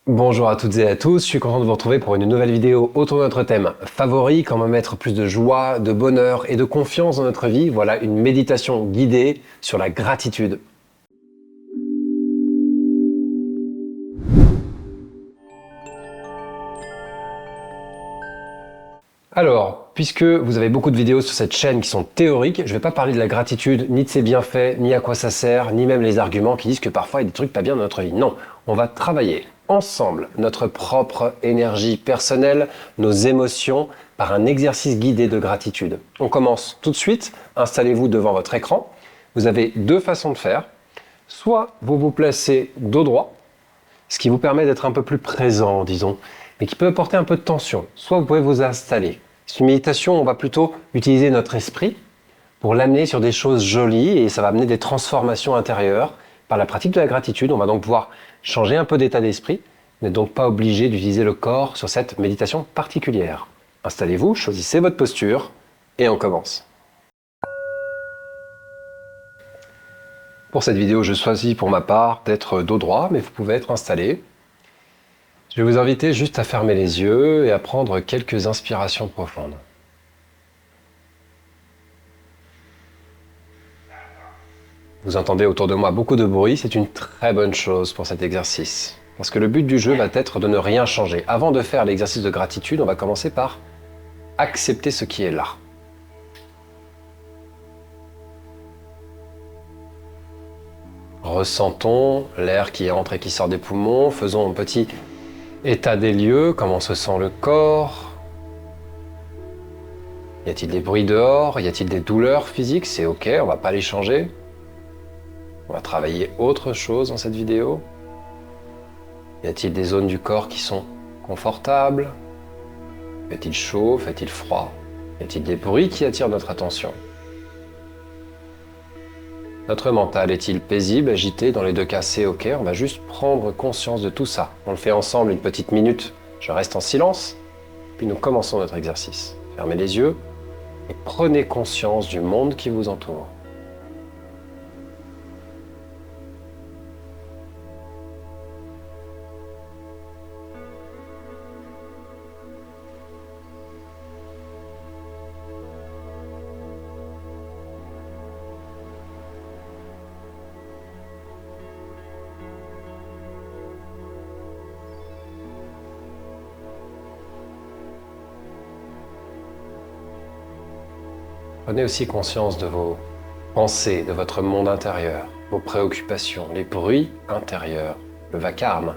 Bonjour à toutes et à tous, je suis content de vous retrouver pour une nouvelle vidéo autour de notre thème favori, comment mettre plus de joie, de bonheur et de confiance dans notre vie. Voilà une méditation guidée sur la gratitude. Alors, puisque vous avez beaucoup de vidéos sur cette chaîne qui sont théoriques, je ne vais pas parler de la gratitude, ni de ses bienfaits, ni à quoi ça sert, ni même les arguments qui disent que parfois il y a des trucs pas bien dans notre vie. Non, on va travailler ensemble notre propre énergie personnelle, nos émotions, par un exercice guidé de gratitude. On commence tout de suite, installez-vous devant votre écran. Vous avez deux façons de faire. Soit vous vous placez dos droit, ce qui vous permet d'être un peu plus présent, disons, mais qui peut apporter un peu de tension. Soit vous pouvez vous installer. C'est une méditation, on va plutôt utiliser notre esprit pour l'amener sur des choses jolies et ça va amener des transformations intérieures. Par la pratique de la gratitude, on va donc pouvoir changer un peu d'état d'esprit. Vous n'êtes donc pas obligé d'utiliser le corps sur cette méditation particulière. Installez-vous, choisissez votre posture et on commence. Pour cette vidéo, je choisis pour ma part d'être dos droit, mais vous pouvez être installé. Je vais vous inviter juste à fermer les yeux et à prendre quelques inspirations profondes. Vous entendez autour de moi beaucoup de bruit, c'est une très bonne chose pour cet exercice. Parce que le but du jeu va être de ne rien changer. Avant de faire l'exercice de gratitude, on va commencer par accepter ce qui est là. Ressentons l'air qui entre et qui sort des poumons, faisons un petit état des lieux, comment se sent le corps. Y a-t-il des bruits dehors? Y a-t-il des douleurs physiques? C'est ok, on va pas les changer. On va travailler autre chose dans cette vidéo. Y a-t-il des zones du corps qui sont confortables? Fait-il chaud? Fait-il froid? Y a-t-il des bruits qui attirent notre attention? Notre mental est-il paisible, agité? Dans les deux cas, c'est ok. On va juste prendre conscience de tout ça. On le fait ensemble une petite minute. Je reste en silence, puis nous commençons notre exercice. Fermez les yeux et prenez conscience du monde qui vous entoure. Prenez aussi conscience de vos pensées, de votre monde intérieur, vos préoccupations, les bruits intérieurs, le vacarme,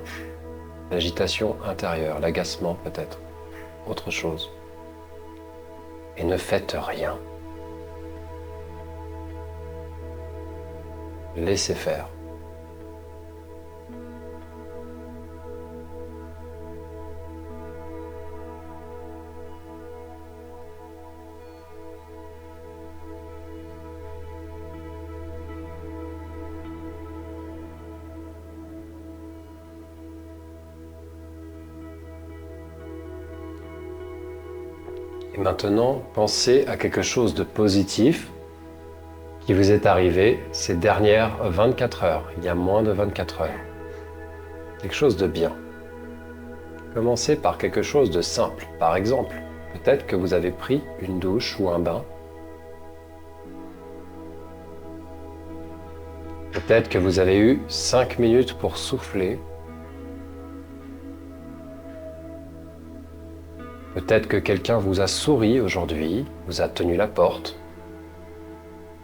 l'agitation intérieure, l'agacement peut-être, autre chose. Et ne faites rien. Laissez faire. Et maintenant, pensez à quelque chose de positif qui vous est arrivé ces dernières 24 heures, il y a moins de 24 heures. Quelque chose de bien. Commencez par quelque chose de simple. Par exemple, peut-être que vous avez pris une douche ou un bain. Peut-être que vous avez eu 5 minutes pour souffler. Peut-être que quelqu'un vous a souri aujourd'hui, vous a tenu la porte,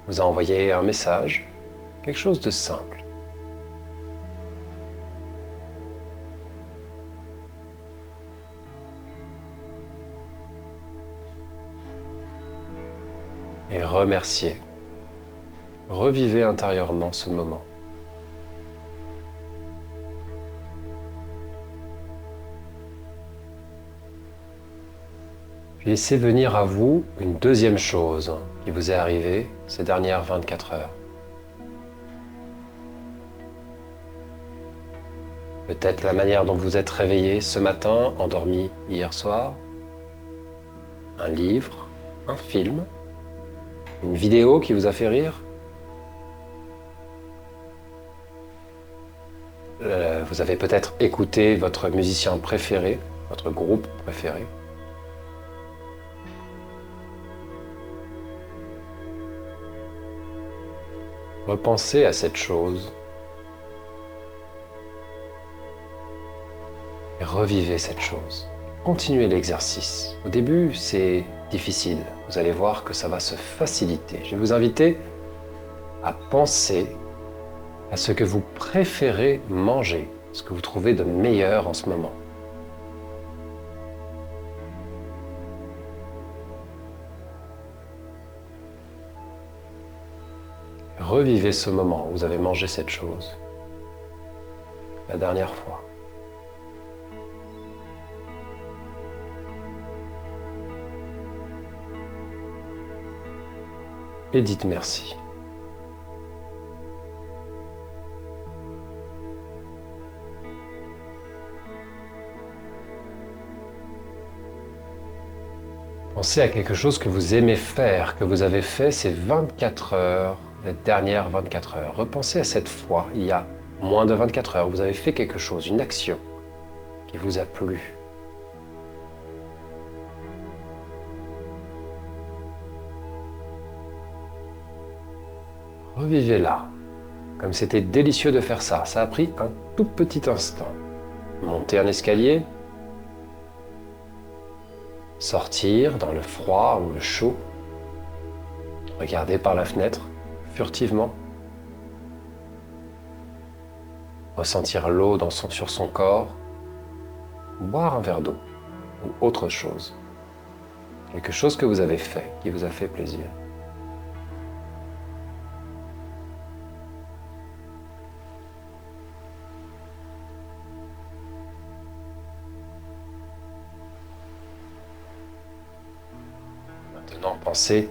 vous a envoyé un message, quelque chose de simple. Et remerciez. Revivez intérieurement ce moment. Puis laissez venir à vous une deuxième chose qui vous est arrivée ces dernières 24 heures. Peut-être la manière dont vous êtes réveillé ce matin, endormi hier soir, un livre, un film, une vidéo qui vous a fait rire. Vous avez peut-être écouté votre musicien préféré, votre groupe préféré. Repensez à cette chose et revivez cette chose. Continuez l'exercice. Au début, c'est difficile. Vous allez voir que ça va se faciliter. Je vais vous inviter à penser à ce que vous préférez manger, ce que vous trouvez de meilleur en ce moment. Revivez ce moment où vous avez mangé cette chose la dernière fois. Et dites merci. Pensez à quelque chose que vous aimez faire, que vous avez fait ces 24 heures, les dernières 24 heures. Repensez à cette fois, il y a moins de 24 heures, vous avez fait quelque chose, une action qui vous a plu. Revivez-la, comme c'était délicieux de faire ça. Ça a pris un tout petit instant. Montez un escalier, sortir dans le froid ou le chaud, regarder par la fenêtre, furtivement, ressentir l'eau sur son corps, boire un verre d'eau ou autre chose, quelque chose que vous avez fait, qui vous a fait plaisir. Maintenant, pensez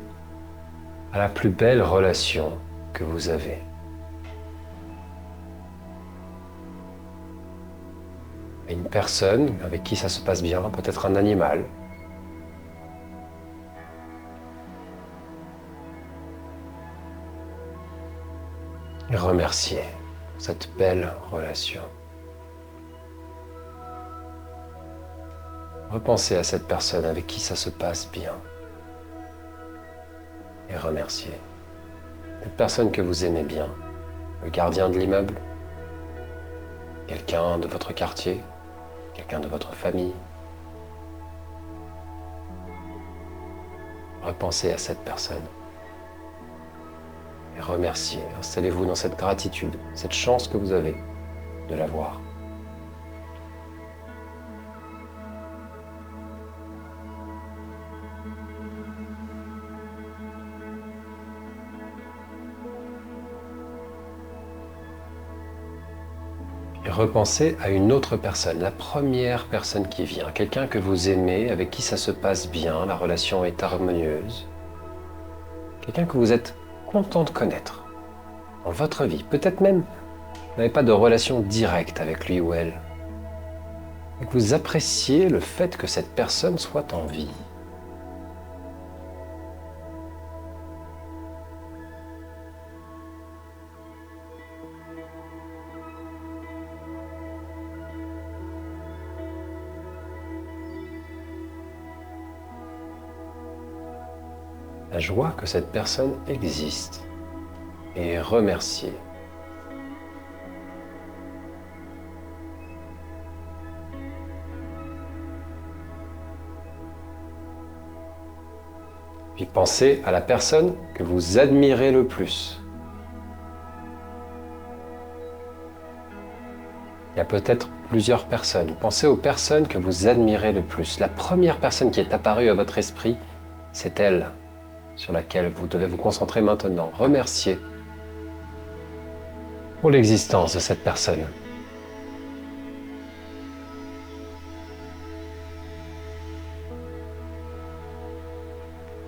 à la plus belle relation que vous avez. À une personne avec qui ça se passe bien, peut-être un animal. Et remerciez cette belle relation. Repensez à cette personne avec qui ça se passe bien. Et remerciez cette personne que vous aimez bien, le gardien de l'immeuble, quelqu'un de votre quartier, quelqu'un de votre famille. Repensez à cette personne et remerciez. Installez-vous dans cette gratitude, cette chance que vous avez de la voir. Et repensez à une autre personne, la première personne qui vient, quelqu'un que vous aimez, avec qui ça se passe bien, la relation est harmonieuse, quelqu'un que vous êtes content de connaître dans votre vie. Peut-être même vous n'avez pas de relation directe avec lui ou elle, et que vous appréciez le fait que cette personne soit en vie. La joie que cette personne existe et remercier. Puis pensez à la personne que vous admirez le plus. Il y a peut-être plusieurs personnes. Pensez aux personnes que vous admirez le plus. La première personne qui est apparue à votre esprit, c'est elle sur laquelle vous devez vous concentrer maintenant. Remerciez pour l'existence de cette personne.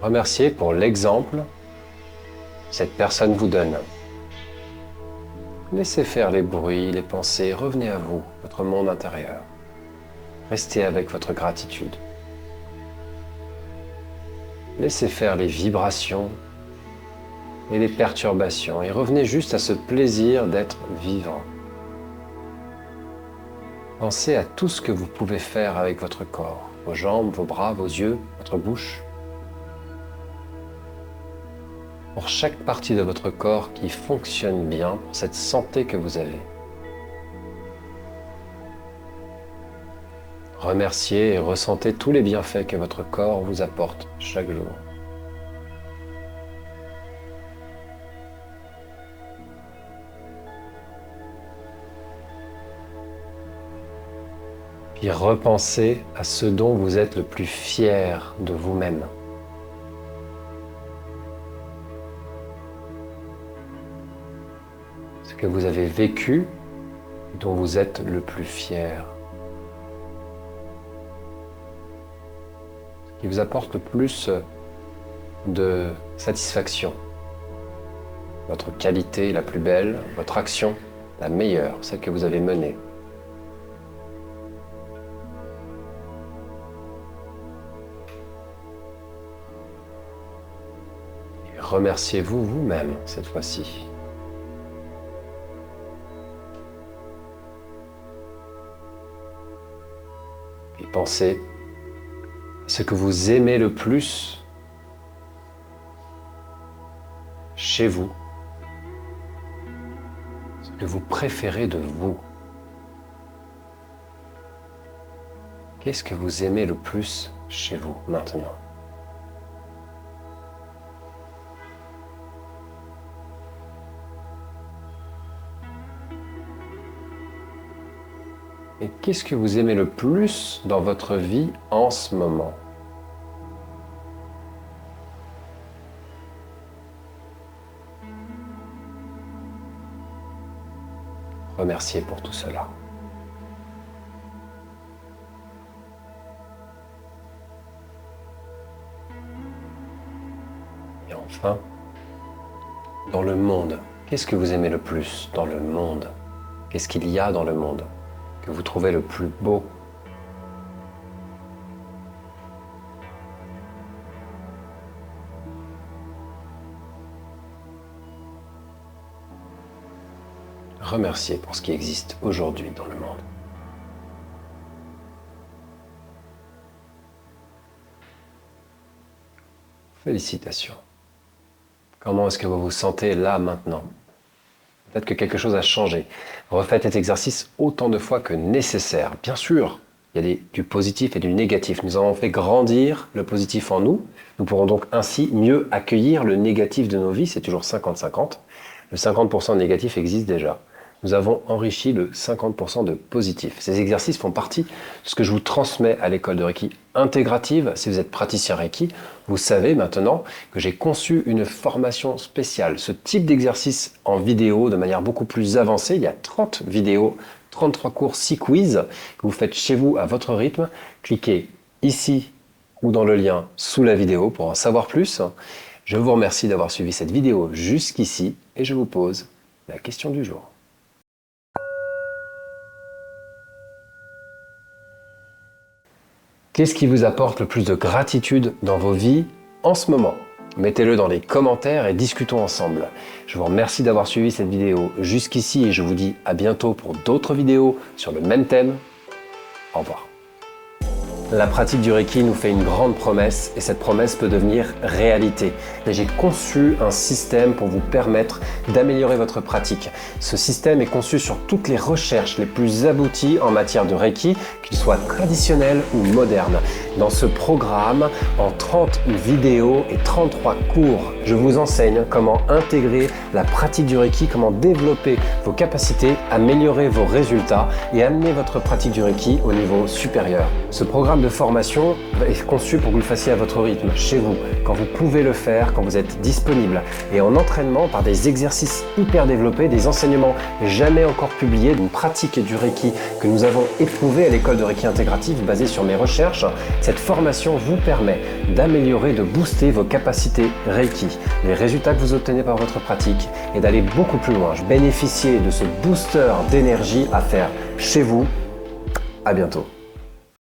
Remerciez pour l'exemple que cette personne vous donne. Laissez faire les bruits, les pensées, revenez à vous, votre monde intérieur. Restez avec votre gratitude. Laissez faire les vibrations et les perturbations et revenez juste à ce plaisir d'être vivant. Pensez à tout ce que vous pouvez faire avec votre corps, vos jambes, vos bras, vos yeux, votre bouche. Pour chaque partie de votre corps qui fonctionne bien, pour cette santé que vous avez. Remerciez et ressentez tous les bienfaits que votre corps vous apporte chaque jour. Puis repensez à ce dont vous êtes le plus fier de vous-même. Ce que vous avez vécu, dont vous êtes le plus fier. Ce qui vous apporte le plus de satisfaction. Votre qualité la plus belle, votre action la meilleure, celle que vous avez menée. Et remerciez-vous vous-même cette fois-ci. Et pensez à ce que vous aimez le plus chez vous, ce que vous préférez de vous. Qu'est-ce que vous aimez le plus chez vous maintenant? Et qu'est-ce que vous aimez le plus dans votre vie en ce moment? Remerciez pour tout cela. Et enfin, dans le monde, qu'est-ce que vous aimez le plus dans le monde? Qu'est-ce qu'il y a dans le monde que vous trouvez le plus beau? Remerciez pour ce qui existe aujourd'hui dans le monde. Félicitations. Comment est-ce que vous vous sentez là maintenant? Peut-être que quelque chose a changé. Refaites cet exercice autant de fois que nécessaire. Bien sûr, il y a du positif et du négatif. Nous avons fait grandir le positif en nous. Nous pourrons donc ainsi mieux accueillir le négatif de nos vies. C'est toujours 50-50. Le 50% négatif existe déjà. Nous avons enrichi le 50% de positif. Ces exercices font partie de ce que je vous transmets à l'école de Reiki intégrative. Si vous êtes praticien Reiki, vous savez maintenant que j'ai conçu une formation spéciale. Ce type d'exercice en vidéo de manière beaucoup plus avancée. Il y a 30 vidéos, 33 cours, 6 quiz que vous faites chez vous à votre rythme. Cliquez ici ou dans le lien sous la vidéo pour en savoir plus. Je vous remercie d'avoir suivi cette vidéo jusqu'ici et je vous pose la question du jour. Qu'est-ce qui vous apporte le plus de gratitude dans vos vies en ce moment? Mettez-le dans les commentaires et discutons ensemble. Je vous remercie d'avoir suivi cette vidéo jusqu'ici et je vous dis à bientôt pour d'autres vidéos sur le même thème. Au revoir. La pratique du Reiki nous fait une grande promesse et cette promesse peut devenir réalité. Et j'ai conçu un système pour vous permettre d'améliorer votre pratique. Ce système est conçu sur toutes les recherches les plus abouties en matière de Reiki, qu'ils soient traditionnels ou modernes. Dans ce programme, en 30 vidéos et 33 cours, je vous enseigne comment intégrer la pratique du Reiki, comment développer vos capacités, améliorer vos résultats et amener votre pratique du Reiki au niveau supérieur. Ce programme de formation est conçu pour que vous le fassiez à votre rythme, chez vous, quand vous pouvez le faire, quand vous êtes disponible. Et en entraînement par des exercices hyper développés, des enseignements jamais encore publiés, d'une pratique du Reiki que nous avons éprouvée à l'école de Reiki intégrative basée sur mes recherches. Cette formation vous permet d'améliorer, de booster vos capacités Reiki, les résultats que vous obtenez par votre pratique et d'aller beaucoup plus loin. Bénéficiez de ce booster d'énergie à faire chez vous. À bientôt.